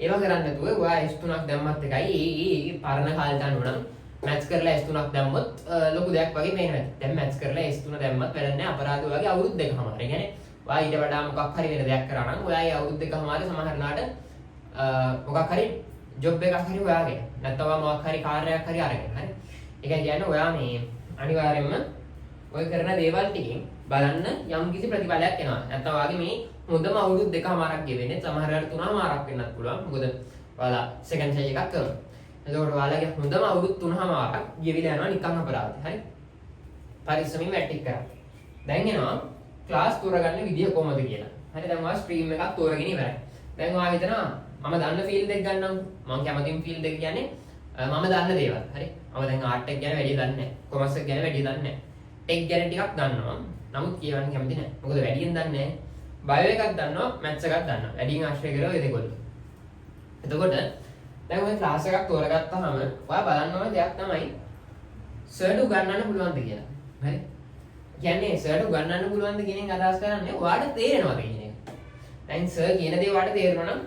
ඒවා කරන්නේ නැතුව ඔයා S3ක් දැම්මත් එකයි ඒ පරණ කාලේ දානවා නම් මැත්ස් කරලා S3ක් දැම්මොත් ලොකු දෙයක් වගේ පේනවා. දැන් මැත්ස් කරලා S3 දැම්මත් වැඩක් නෑ. අපරාධ වගේ අවුරුදු දෙකමාර. ඒ කියන්නේ ඔයා ඊට වඩා මොකක් හරි වෙන දෙයක් කරා නම් ඔයා ඒ අවුරුදු දෙකමාර සමහරලාට මොකක් හරි ජොබ් එකක් හරි හොයාගෙන නැත්නම් ඔයා මොකක් හරි කාර්යයක් හරි අරගෙන හරි. ඒකයි කියන්නේ ඔයා මේ අනිවාර්යයෙන්ම ඔය කරන දේවල් ටිකෙන් බලන්න යම් කිසි ප්‍රතිඵලයක් එනවා. නැත්නම් ඔයාගේ මේ හොඳම අවුරුදු දෙකමාරක් ගෙවෙන්නේ සමහර වෙලාවට තුනමාරක් වෙන්නත් පුළුවන්. මොකද ඔයාලා සෙකන්ඩ් ස්ටේජ් එකක් කරනවා. එතකොට ඔයාලගේ හොඳම අවුරුදු තුනමාරක් ගෙවිලා යනවා නිකන් අපරාධයි. හරි. පරිස්සමින් වැටික් කරා. දැන් එනවා ක්ලාස් තෝරගන්න විදිය කොහොමද කියලා. හරි දැන් ඔයා ස්ට්‍රීම් එකක් තෝරගෙන ඉවරයි. දැන් ඔයා හිතනවා මම දන්න ෆීල්ඩ් එක ගන්නම්. මම කැමතිම ෆීල්ඩ් එක කියන්නේ මම දන්න දේවල්. හරි. මම දැන් ආර්ට් එක ගැන වැඩි දන්නේ නැහැ. කොමර්ස් එක ගැන වැඩි දන්නේ නැහැ. ටෙක් ගැන ටිකක් දන්නවා. නමුත් කියවන්න කැමති නැහැ. මොකද වැඩියෙන් දන්නේ නැහැ. බයෝ එකක් දන්නවා, මැත්ස් එකක් දන්නවා. වැඩියෙන් ආශ්‍රය කරලා ඔය දෙකොල්ල. එතකොට දැන් ඔය ක්ලාස් එකක් තෝරගත්තාම ඔයා බලන්න ඕන දෙයක් තමයි සර්ට උගන්වන්න පුළුවන්ද කියලා. හරි. කියන්නේ සර්ට උගන්වන්න පුළුවන්ද කියන එක අදහස් කරන්නේ ඔයාට තේරෙනවද කියන එක. දැන් සර් කියන දේ ඔයාට තේරෙනවා නම්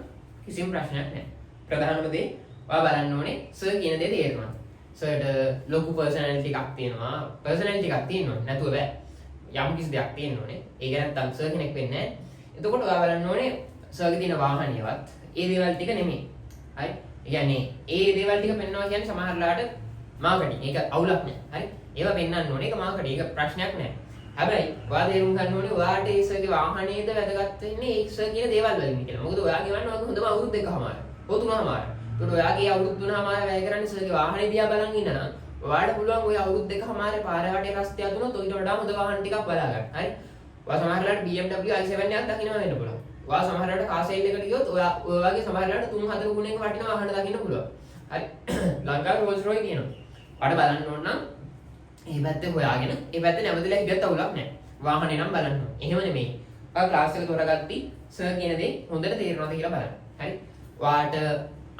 කිසිම ප්‍රශ්නයක් නැහැ. ප්‍රධානම දේ ඔයා බලන්න ඕනේ සර් කියන දේ තේරෙනවා. සර්ට ලොකු පර්සනැලිටි එකක් තියෙනවා. පර්සනැලිටි එකක් තියෙනවා නැතුව බෑ. යම් කිසි දෙයක් තියෙන්න ඕනේ. ඒක නැත්තම් සර් කෙනෙක් වෙන්නේ නැහැ. එතකොට ඔයා බලන්න ඕනේ සර්ගේ තියෙන වාහනියවත් ඒ දේවල් ටික නෙමෙයි. හරි. ඒ කියන්නේ ඒ දේවල් ටික පෙන්වනවා කියන්නේ සමහරලාට මාකටිං. ඒක අවුලක් නෑ. හරි. ඒවා පෙන්වන්න ඕනේ. ඒක මාකටිං. ඒක ප්‍රශ්නයක් නෑ. හැබැයි ඔයා තේරුම් ගන්න ඕනේ ඔයාට ඒ සර්ගේ වාහනේද වැදගත් වෙන්නේ ඒ සර් කියන දේවල් වලින් කියලා. මොකද ඔයා කියවන්නේ ඔයාගේ හොඳම අවුරුදු දෙකමාර. ඔය තුනමාර. ඒකට ඔයාගේ අවුරුදු තුනමාර වැය කරන්නේ සර්ගේ වාහනේ දිහා බලන් ඉන්න නම් ඔයාට පුළුවන් ඔය අවුරුදු දෙකමාරේ පාරේ වටේ රස්තිය දුනොත් ඔයිට වඩා හොඳ වාහන ටිකක් බලා ගන්න. හරි. ඔයා සමහරලාට BMW i7 එකක් දකින්න වෙන්න පුළුවන්. ඔයා සමහරලාට කාර් සේල් එකට ගියොත් ඔය වගේ සමහරලාට 3-4 ගුණයක වටින වාහන දකින්න පුළුවන්. හරි. ලංකාවේ රෝල්ස් රොයස් කියනවා. ඔයාට බලන්න ඕන නම් මේ පැත්තේ හොයාගෙන ඒ පැත්තේ නැවතිලා හිටියත් අවුලක් නැහැ. වාහනේ නම් බලන්න. එහෙම නෙමෙයි. ඔයා ක්ලාස් එක තෝරගatti සර් කියන දේ හොඳට තේරෙනවද කියලා බලන්න. හරි. ඔයාට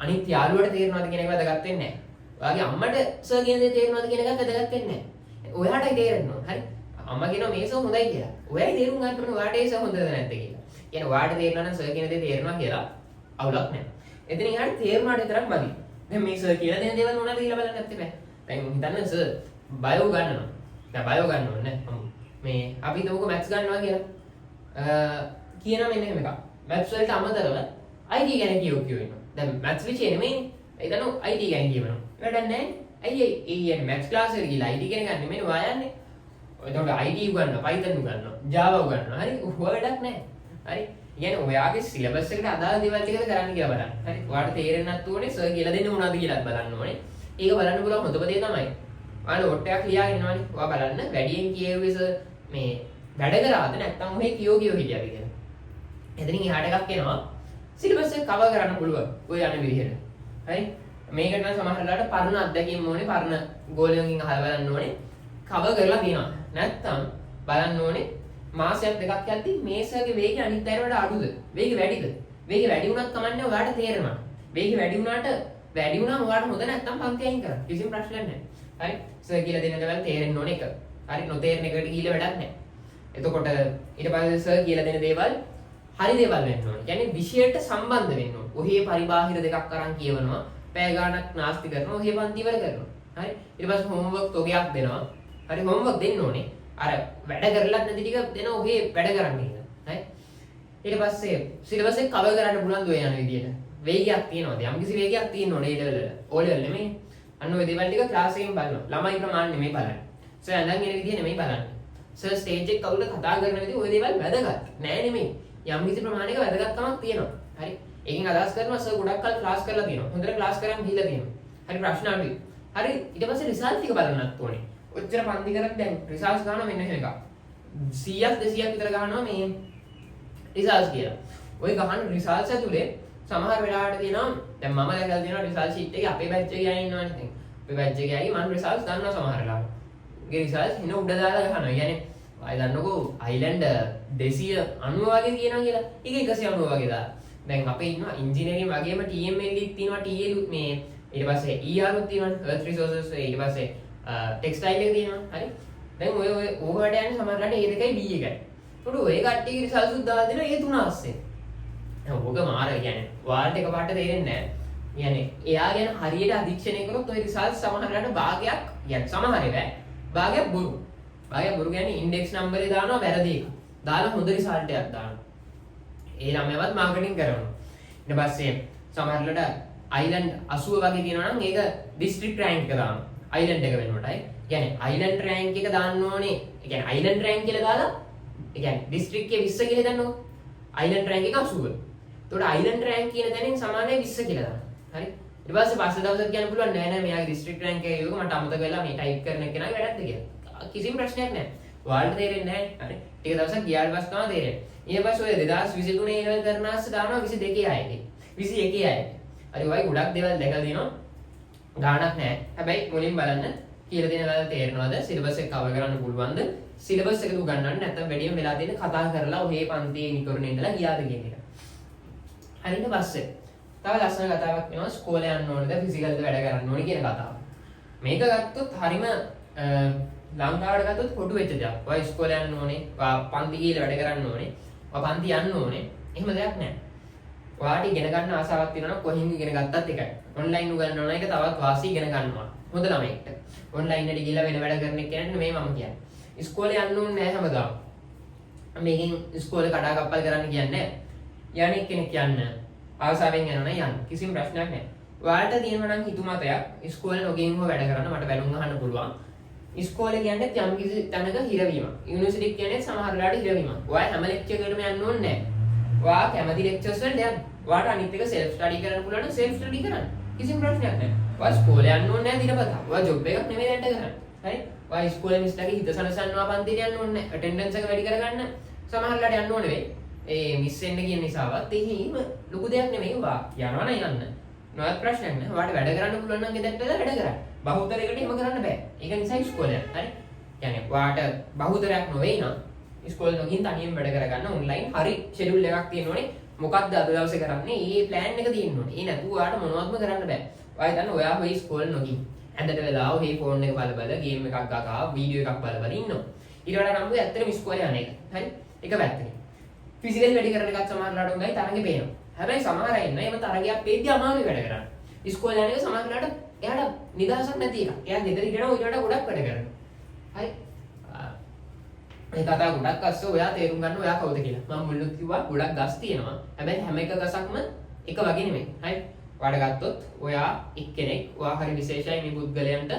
අනිත් යාළුවට තේරෙනවද කියන එක වැදගත් වෙන්නේ නැහැ. ඔයාගේ අම්මට සර් කියන දේ තේරෙනවද කියන එකත් වැදගත් වෙන්නේ නැහැ. ඔයාටයි තේරෙන්න ඕන. හරි. අම්මා කියනවා මේ සර් හොඳයි කියලා. ඔයයි තේරුම් ගන්න ඕනේ ඔයාට ඒ සර් හොඳද නැද්ද කියලා. කියන්නේ ඔයාට තේරෙනවා නම් සර් කියන දේ තේරෙනවා කියලා අවුලක් නැහැ. එතනින් එහාට තේරුණාට විතරක් මදි. දැන් මේ සර් කියලා දෙන දේවල් මොනවද කියලා බලන්න නැත්තේ බෑ. දැන් හිතන්න සර් බයෝ ගන්නවා. දැන් බයෝ ගන්න ඕනේ නේ. මේ අපි හිතමුකෝ මැත්ස් ගන්නවා කියලා. කියනවා මෙන්න එහෙම එකක්. මැත්ස් වලට අමතරව IT ගැන කියෝ ඉන්නවා. දැන් මැත්ස් විෂය නෙමෙයිනේ. ඒ දන්නෝ IT ගැන කියවනවා. වැඩක් නැහැ. අයියේ ඒ කියන්නේ මැත්ස් ක්ලාස් එකට ගිහලා IT ගැන ගන්න නෙමෙයි ඔයා යන්නේ. එතකොට IT උගන්වනවා, Python උගන්වනවා, Java උගන්වනවා. හරි. ඔය වැඩක් නැහැ. හරි. කියන්නේ ඔයාගේ සිලබස් එකට අදාළ දේවල් ටිකද කරන්න කියලා බලන්න. හරි. ඔයාලට තේරෙන්නේ නැත්තු ඕනේ සර් කියලා දෙන්නේ මොනවද කියලාත් බලන්න ඕනේ. ඒක බලන්න පුළුවන් හොඳම දේ තමයි. ඔයාලා නෝට් එකක් ලියාගෙන ඉන්නවනේ. ඔයා බලන්න වැඩියෙන් කියෙව්වේ සර් මේ වැඩ කරාද නැත්නම් ඔහේ කියෝ හිටියද කියලා. එතනින් එහාට එකක් එනවා. සිලබස් එක කවර් කරන්න පුළුවන්. ඔය යන විදිහට. හරි. මේකට නම් සමහරවිට පරණ අත්දැකීම් ඕනේ, පරණ ගෝලයන්ගෙන් අහලා බලන්න ඕනේ. කවර් කරලා තියෙනවා. නැත්නම් බලන්න ඕනේ මාසයක් දෙකක් යද්දි මේසගේ වේගය අනිත් අයට වඩා අඩුද? වේගය වැඩිද? වේගය වැඩි වුණත් කමන්නේ ඔයාලට තේරෙනවා. වේගය වැඩි වුණාම ඔයාලට හොඳ නැත්නම් පන්ති අයින් කරන්න. කිසිම ප්‍රශ්නයක් නැහැ. හරි. සර් කියලා දෙන දේවල් තේරෙන්න ඕනේ එක. හරි. නොතේරෙන එකට ගිහිල්ලා වැඩක් නැහැ. එතකොට ඊට පස්සේ සර් කියලා දෙන දේවල් හරි දේවල් වෙන්න ඕනේ. කියන්නේ විෂයට සම්බන්ධ වෙන්න ඕනේ. ඔහේ පරිබාහිර දෙකක් අරන් කියවනවා. පැය ගාණක් නාස්ති කරනවා. ඔහේ පන්ති ඉවර කරනවා. හරි. ඊට පස්සේ හෝම්වර්ක් තෝගයක් දෙනවා. හරි හෝම්වර්ක් දෙන්න ඕනේ. අර වැඩ කරලත් නැති ටික දෙනවා ඔහේ වැඩ කරන්න කියලා. හරි. ඊට පස්සේ සිලබස් එක කවර් කරන්න පුළුවන් දෝ යන විදියට. වේගයක් තියෙනවාද? යම්කිසි වේගයක් තියෙන්න ඕනේ ඒ ලෙවල් වල. ඕ ලෙවල් නෙමෙයි. අන්න ඔය දේවල් ටික ක්ලාස් එකෙන් බලනවා. ළමයි ප්‍රමාණය නෙමෙයි බලන්නේ. සර් ඇඳන් එන විදිය නෙමෙයි බලන්නේ. සර් ස්ටේජ් එක කවුද කතා කරන විදිය ඔය දේවල් වැදගත්. නෑ නෙමෙයි. යම්කිසි ප්‍රමාණයක වැදගත්කමක් තියෙනවා. හරි. ඒකෙන් අදහස් කරනවා සර් ගොඩක් කල් ක්ලාස් කරලා තියෙනවා. හොඳට ක්ලාස් කරන් ගිහිල්ලා තියෙනවා. හරි ප්‍රශ්න අඩුයි. හරි ඊට පස්සේ රිසල්ට් ටික බලන්නත් ඕනේ. ඔච්චර පන්ති කරත් දැන් රිසල්ට්ස් ගන්නවා මෙන්න එහෙම එකක්. 100ක් 200ක් විතර ගන්නවා මේ රිසල්ට්ස් කියලා. ඔය ගහන රිසල්ට්ස් ඇතුලේ සමහර වෙලාවට තියෙනවා දැන් මම දැකලා තියෙනවා රිසල්ට් ෂීට් එකේ අපේ බැච් එකේ අය ඉන්නවනේ දැන්. අපේ බැච් එකේ අය මම රිසල්ට්ස් දන්නවා සමහර වෙලාවට. ඒ රිසල්ට්ස් එන උඩ දාලා ගහනවා. يعني අය දන්නකෝ අයිලන්ඩ් 290 වගේ තියෙනවා කියලා. ඒක 190 වගේ දාලා. දැන් අපේ ඉන්නවා ඉන්ජිනියරින් වගේම TML ඉත් තියෙනවා TL මේ ඊට පස්සේ ER උත් තියෙනවා Earth Resources ඊට පස්සේ ටෙක්ස්ටයිල් එක තියෙනවා. හරි. දැන් ඔය ඕවට යන්නේ සමහරවිට A දෙකයි B එකයි. උඩ ඔය කට්ටියගේ රිසල්ට්ස් උත් දාලා දෙනවා ඒ තුන ASCII. දැන් ඕක මාර කියන්නේ වාල්ට එකපාරට තේරෙන්නේ නැහැ. يعني එයා ගැන හරියට අධීක්ෂණය කරොත් ඔය රිසල්ට්ස් සමහරවිට භාගයක් يعني සමහර ඒවා භාගයක් බොරු. භාගයක් බොරු කියන්නේ ඉන්ඩෙක්ස් නම්බරේ දානවා වැරදි එක. දාලා හොඳ රිසල්ට් එකක් දානවා. ඒ ළමයාවත් මාකටිං කරනවා. ඊට පස්සේ සමහරවිට අයිලන්ඩ් 80 වගේ තියෙනවා නම් ඒක ඩිස්ට්‍රික්ට් රෑන්ක් එක දානවා. අයිලන්ඩ් එක වෙනකොටයි. يعني අයිලන්ඩ් රෑන්ක් එක දාන්න ඕනේ. ඒ කියන්නේ අයිලන්ඩ් රෑන්ක් කියලා දාලා ඒ කියන්නේ ඩිස්ට්‍රික්ට් එකේ 20 කියලා දන්නකො. අයිලන්ඩ් රෑන්ක් එක 80. එතකොට අයිලන්ඩ් රෑන්ක් කියන තැනින් සමානයි 20 කියලා දානවා. හරි. ඊට පස්සේ පස්සේ දවසක් කියන්න පුළුවන් නෑ නෑ මෙයාගේ ඩිස්ට්‍රික්ට් රෑන්ක් එක යෝග මට අමතක වෙලා මේ ටයිප් කරන කෙනාගේ වැඩක්ද කියලා. කිසිම ප්‍රශ්නයක් නෑ. ඔයාලට තේරෙන්නේ නෑ. හරි. ටික දවසක් ගියාට පස්සේ තමයි තේරෙන්නේ. ඊට පස්සේ ඔය 2023 ඒ ලෙවල් කරන ආස්ස දානවා 22 ආයේ. 21 ආයේ. හරි ඔය ගොඩක් දේවල් දැකලා දිනවා. ගාණක් නෑ. හැබැයි මුලින් බලන්න කියලා දෙන වෙලාවට තේරෙනවද සිලබස් එක කවර් කරන්න පුළුවන්ද? සිලබස් එක උගන්වන්න නැත්නම් වැඩිම වෙලා තියෙන කතා කරලා ඔහේ පන්තියේ නිකරුණේ ඉඳලා ගියාද කියන එක. හරි ඊට පස්සේ තව ලස්සන කතාවක් වෙනවා ඉස්කෝලේ යන්න ඕනේද ෆිසිකල්ද වැඩ කරන්න ඕනේ කියන කතාව. මේක ගත්තොත් හරිම ලංකාවට ගත්තොත් කොටු වෙච්ච දෙයක්. ඔය ඉස්කෝලේ යන්න ඕනේ, පන්ති ගිහලා වැඩ කරන්න ඕනේ, පන්ති යන්න ඕනේ. එහෙම දෙයක් නැහැ. ඔයාට ඉගෙන ගන්න ආසාවක් තියෙනවා නම් කොහෙන් ඉගෙන ගත්තත් එකයි. ඔන්ලයින් උගන්වන එක තවත් වාසි ඉගෙන ගන්නවා. හොඳ ළමයෙක්ට. ඔන්ලයින් එකට ගිහලා වෙන වැඩ කරන එක කියන්නේ මේ මම කියන්නේ. ඉස්කෝලේ යන්න ඕනේ නැහැ හැමදාම. මේකෙන් ඉස්කෝලේ කඩාකප්පල් කරන්න කියන්නේ නැහැ. යන්නේ කෙනෙක් යන්න. ආසාවෙන් යනවා යන්න. කිසිම ප්‍රශ්නයක් නැහැ. ඔයාලට තියෙනවා නම් හිතුමතයක් ඉස්කෝලේ නොගෙන් හො වැඩ කරන්න මට බැලුම් අහන්න පුළුවන්. ඉස්කෝලේ කියන්නේ යම් කිසි තැනක හිරවීමක්. යුනිවර්සිටි කියන්නේ සමහර වෙලාවට හිරවීමක්. ඔයා හැම ලෙක්චර් එකකටම යන්න ඕනේ නැහැ. ඔයා කැමති ලෙක්චර්ස් වලට යන්න. ඔයාට අනිත් එක self study කරන්න පුළුවන් නම් self study කරන්න. කිසිම ප්‍රශ්නයක් නැහැ. ඔයා ඉස්කෝලේ යන්න ඕනේ නැහැ දිනපතා. ඔයා ජොබ් එකක් නෙමෙයි දැන්ට කරන්නේ. හරි? ඔයා ඉස්කෝලේ මිස්ටර්ගේ හිත සනසනවා පන්තිට යන්න ඕනේ නැහැ. අටෙන්ඩන්ස් එක වැඩි කරගන්න සමහර වෙලාවට යන්න ඕනේ වෙයි. ඒ මිස් වෙන්න කියන නිසාවත් එහෙම ලොකු දෙයක් නෙමෙයි. ඔයා යනවා නම් යන්න. නොවත් ප්‍රශ්නයක් නැහැ. ඔයාට වැඩ කරන්න පුළුවන් නම් ගෙදරට වැඩ කරන්න. බහුතරයකට එහෙම කරන්න බෑ. ඒක නිසා ඉස්කෝලේ යන්න. හරි? يعني ඔයාට බහුතරයක් නොවේ නම් ඉස්කෝලේ නොගින් තනියෙන් වැඩ කරගන්න ඔන්ලයින් හරි ෂෙඩියුල් එකක් තියෙන්න ඕනේ. මොකක්ද අද දවසේ කරන්නේ? මේ ප්ලෑන් එක තියෙන්න ඕනේ. ඒ නැතුව ඔයාට මොනවත්ම කරන්න බෑ. ඔයා හිතන්න ඔයා ඔය ඉස්කෝලේ නොගින් ඇඳට වෙලා ඔහේ ෆෝන් එක බල ගේම් එකක් ගහලා වීඩියෝ එකක් බල ඉන්නවා. ඊට වඩා නම් ඇත්තටම ඉස්කෝලේ යන එක. හරි? එක පැත්තකින්. ෆිසිකල් වැඩි කරන එකත් සමහරලාට උඟයි තරගෙ පේනවා. හැබැයි සමහර අය ඉන්නවා එහෙම තරගයක් පේද්දී අමාරුයි වැඩ කරන්න. ඉස්කෝලේ යන එක සමහරලාට එයාට නිදහසක් නැති එකක්. එයා ගෙදර ඉඳලා ඊට වඩා ගොඩක් වැඩ කරනවා. හරි? මේ කතාව ගොඩක් අස්සේ ඔයා තේරුම් ගන්න ඔයා කවුද කියලා. මම මුලින්ම කිව්වා ගොඩක් ගස් තියෙනවා. හැබැයි හැම එක ගසක්ම එක වගේ නෙමෙයි. හරි? ඔයාට ගත්තොත් ඔයා එක්කෙනෙක් ඔයා හරි විශේෂයි මේ පුද්ගලයන්ට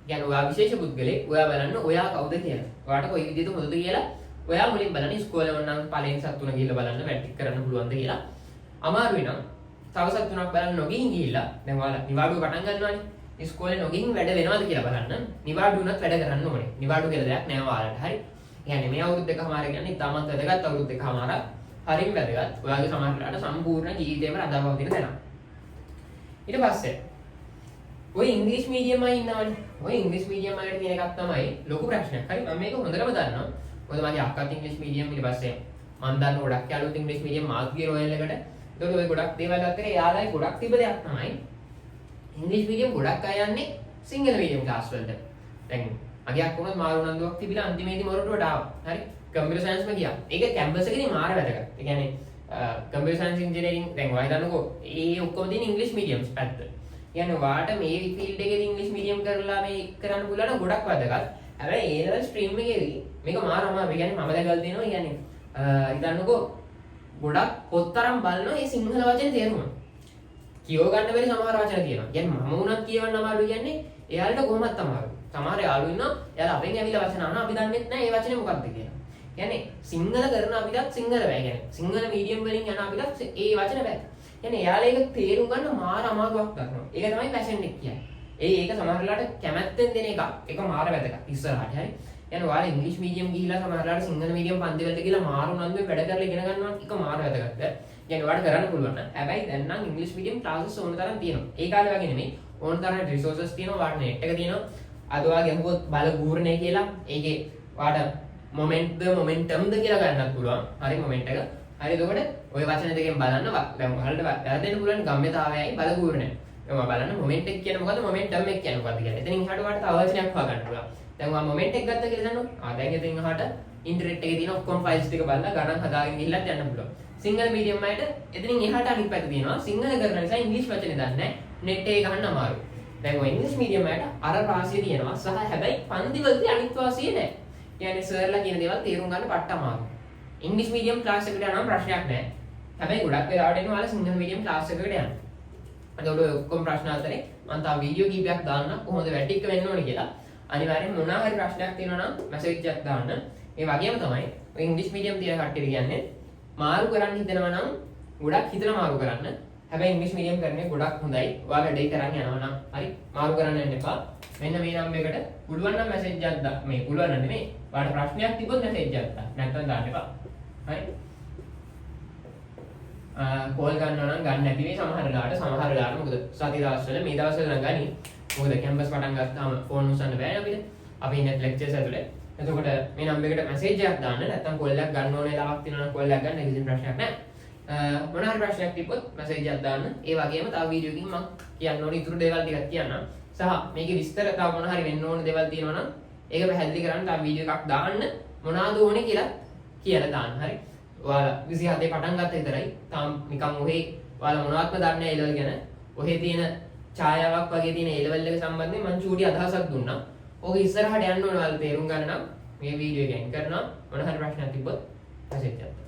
කියන්නේ ඔයා විශේෂ පුද්ගලෙක්. ඔයා බලන්න ඔයා කවුද කියලා. ඔයාට කොයි විදිහට හොඳද කියලා ඔයා මුලින් බලන්න ඉස්කෝලේ වුණනම් පළවෙනි සත් තුන ගිහිල්ලා බලන්න මැට්‍රික් කරන්න පුළුවන්ද කියලා. අමාරුයි නම් තව සත් තුනක් බලන්න නොගිහින් ගිහිල්ලා දැන් ඔයාලා නිවාඩුව පටන් ගන්නවානේ. ඉස්කෝලේ නොගිහින් වැඩ වෙනවද කියලා බලන්න. නිවාඩුව උනත් වැඩ කරන්න ඕනේ. නිවාඩුව කියලා දෙයක් නෑ ඔයාලට. හරි? يعني මේ අවුරුදු දෙකමාර කියන්නේ තාමත් වැදගත් අවුරුදු දෙකමාර. හරිම වැදගත්. ඔයාගේ සමාජයට සම්පූර්ණ ජීවිතේම රඳාපවතින තැන. ඊට පස්සේ ඔය ඉංග්‍රීසි මීඩියම් අය ඉන්නවනේ. ඔය ඉංග්‍රීසි මීඩියම් අයට තියෙන එකක් තමයි ලොකු ප්‍රශ්නයක්. හරි මම මේක හොඳටම දන්නවා. මොකද මගේ අක්කාත් ඉංග්‍රීසි මීඩියම් ඊට පස්සේ මම දන්න ගොඩක් යාළුවෝ ඉංග්‍රීසි මීඩියම් මාත් ගිය රොයල් එකට. ඒකට ඔය ගොඩක් දේවල් අතරේ යාළුවයි ගොඩක් තිබ්බ දෙයක් තමයි ඉංග්‍රීසි මීඩියම් ගොඩක් අය යන්නේ සිංහල මීඩියම් ක්ලාස් වලට. දැන් මගේ අක්කුණත් මාරු නන්දුවක් තිබිලා අන්තිමේදී මොරටුවට ආවා. හරි? කම්පියුටර් සයන්ස් ම ගියා. ඒක කැම්පස් එකේදී මාර වැදගත්. ඒ කියන්නේ කම්පියුටර් සයන්ස් ඉන්ජිනියරින් දැන් ඔය හිතන්නකෝ ඒ ඔක්කොම තියෙන ඉංග්‍රීසි මීඩියම්ස් පැත්ත. කියන්නේ වාට මේ ෆීල්ඩ් එකේදී ඉංග්‍රීසි මීඩියම් කරලා මේ කරන්න පුළුවන් නම් ගොඩක් වැදගත්. හැබැයි ඒ level ස්ට්‍රීම් එකේදී මේක මාර අමාරුයි. කියන්නේ මම දැකලා තියෙනවා කියන්නේ හිතන්නකෝ ගොඩක් පොත්තරම් බලනවා මේ සිංහල වචනේ තේරුම. කියව ගන්න බැරි සමහර වචන තියෙනවා. කියන්නේ මම උනත් කියවන්න අමාරුයි කියන්නේ එයාලට කොහොමත් අමාරුයි. සමහර යාළුවෝ ඉන්නවා එයාලා අපෙන් ඇවිල්ලා වචන අහනවා අපි දන්නේ නැහැ මේ වචනේ මොකක්ද කියලා. කියන්නේ සිංහල කරන අපිටත් සිංහල බෑ. කියන්නේ සිංහල මීඩියම් වලින් යන අපිටත් ඒ වචන බෑ. කියන්නේ එයාලා ඒක තේරුම් ගන්න මාර අමාරුවක් ගන්නවා. ඒක තමයි පැෂන් එක කියන්නේ. ඒක සමහරලාට කැමැත්තෙන් දෙන එක. ඒක මාර වැදගත්. ඉස්සරහට හරි. يعني ඔයාලා ඉංග්‍රීසි මීඩියම් ගිහිලා සමහරලාට සිංහල මීඩියම් පන්ති වලට ගිහලා මාරු නන්දුවේ වැඩ කරලා ඉගෙන ගන්නවා. ඒක මාර වැදගත්. يعني ඔයාලට කරන්න පුළුවන් නේද? හැබැයි දැන් නම් ඉංග්‍රීසි මීඩියම් ක්ලාසස් ඕන තරම් තියෙනවා. ඒ කාලේ වගේ නෙමෙයි. ඕන තරම් රිසෝසස් තියෙනවා. ඔයාලට net එක තියෙනවා. අද ඔයාගේ අහුවොත් බල ගූර්ණය කියලා ඒකේ ඔයාලට මොමන්ට්ද මොමන්ටම්ද කියලා ගන්නත් පුළුවන්. හරි මොමන්ට් එක. හරි එතකොට ওই වචන දෙකෙන් බලන්න දැන් ඔයාලට වැරදෙන්න පුළුවන් ගම්ම්‍යතාවයයි බල ගූර්ණය. එහම බලන්න මොමන්ට් එක කියන්නේ මොකද්ද මොමන්ටම් එක කියන්නේ මොකද්ද කියලා. එතනින් එහාට ඔයාලට තව වචනයක් හොයාගන්න පුළුවන්. දැන් ඔයා මොමන්ට් එක ගත්තා කියලා දන්නවද? දැන් එතනින් එහාට ඉන්ටර්නෙට් එකේ තියෙන ඔක්කොම ෆයිල්ස් ටික බලලා ගණන් හදාගෙන ගිහිල්ලත් යන්න පුළුවන්. සිංහල මීඩියම් අයට එතනින් එහාට අනිත් පැත්ත තියෙනවා. සිංහල කරන නිසා ඉංග්‍රීසි වචනේ දන්නේ නැහැ. net එකේ ගහන්න අමාරුයි. දැන් ඔය ඉංග්‍රීසි මීඩියම් අයට අර රාශිය තියෙනවා. සහ හැබැයි පන්ති වලදී අනිත් වාසිය නැහැ. කියන්නේ සර්ලා කියන දේවල් තේරුම් ගන්න පට්ට අමාරුයි. ඉංග්‍රීසි මීඩියම් ක්ලාස් එකකට යනවා ප්‍රශ්නයක් නැහැ. හැබැයි ගොඩක් වෙලාවට එනවා ඔයාලා සිංහල මීඩියම් ක්ලාස් එකකට යන්න. එතකොට ඔය ඔක්කොම ප්‍රශ්න අතරේ මම තව වීඩියෝ කීපයක් දාන්න කොහොමද වැටික් වෙන්න ඕනේ කියලා. අනිවාර්යෙන් මොනවා හරි ප්‍රශ්නයක් තියෙනවා නම් මැසේජ් එකක් දාන්න. ඒ වගේම තමයි ඔය ඉංග්‍රීසි මීඩියම් තියෙන කට්ටියට කියන්නේ මාරු කරන්න හිතනවා නම් ගොඩක් හිතලා මාරු කරන්න. හැබැයි ඉංග්‍රීසි මීඩියම් කරන්නේ ගොඩක් හොඳයි. ඔයාලා වැඩේ කරන් යනවා නම් හරි මාරු කරන්න යන්න එපා. මෙන්න මේ නම් එකට පුළුවන් නම් මැසේජ් එකක් දාන්න. මේ පුළුවන් නම් නෙමෙයි. ඔයාලට ප්‍රශ්නයක් තිබ්බොත් මැසේජ් එකක් දාන්න. නැත්නම් දාන්න එපා. හරි. කෝල් ගන්නවා නම් ගන්න නැති වෙයි සමහර වෙලාවට මොකද සති දවස්වල මේ දවස්වල නම් ගනි මොකද කැම්පස් පටන් ගත්තාම ෆෝන් උස්සන්න බෑ අපිට අපි ඉන්නේ ලෙක්චර්ස් ඇතුලේ එතකොට මේ නම්බර් එකට මැසේජ් එකක් දාන්න නැත්නම් කෝල් එකක් ගන්න ඕනේ ලාවක් තියෙනවා නම් කෝල් එකක් ගන්න කිසිම ප්‍රශ්නයක් නැහැ මොන හරි ප්‍රශ්නයක් තිබ්බොත් මැසේජ් එකක් දාන්න ඒ වගේම තව වීඩියෝ එකකින් මම කියන්න ඕනේ ඉතුරු දේවල් ටිකක් කියන්නම් සහ මේකේ විස්තර තව මොන හරි වෙන්න ඕන දේවල් තියෙනවා නම් ඒක පැහැදිලි කරන්න තව වීඩියෝ එකක් දාන්න මොනවාද ඕනේ කියලා දාන්න හරි ඔයාලා 27 පටන් ගත්ත විතරයි. තාම නිකන් ඔහේ ඔයාලා මොනවත්ම දන්නේ නැහැ A level ගැන. ඔහේ තියෙන ඡායාවක් වගේ තියෙන A level එක සම්බන්ධයෙන් මම චූටි අදහසක් දුන්නා. ඕක ඉස්සරහට යන්න ඕන ඔයාලා තේරුම් ගන්න නම් මේ වීඩියෝ එක එන් කරනවා. මොන හරි ප්‍රශ්නයක් තිබ්බොත් මැසේජ් එකක්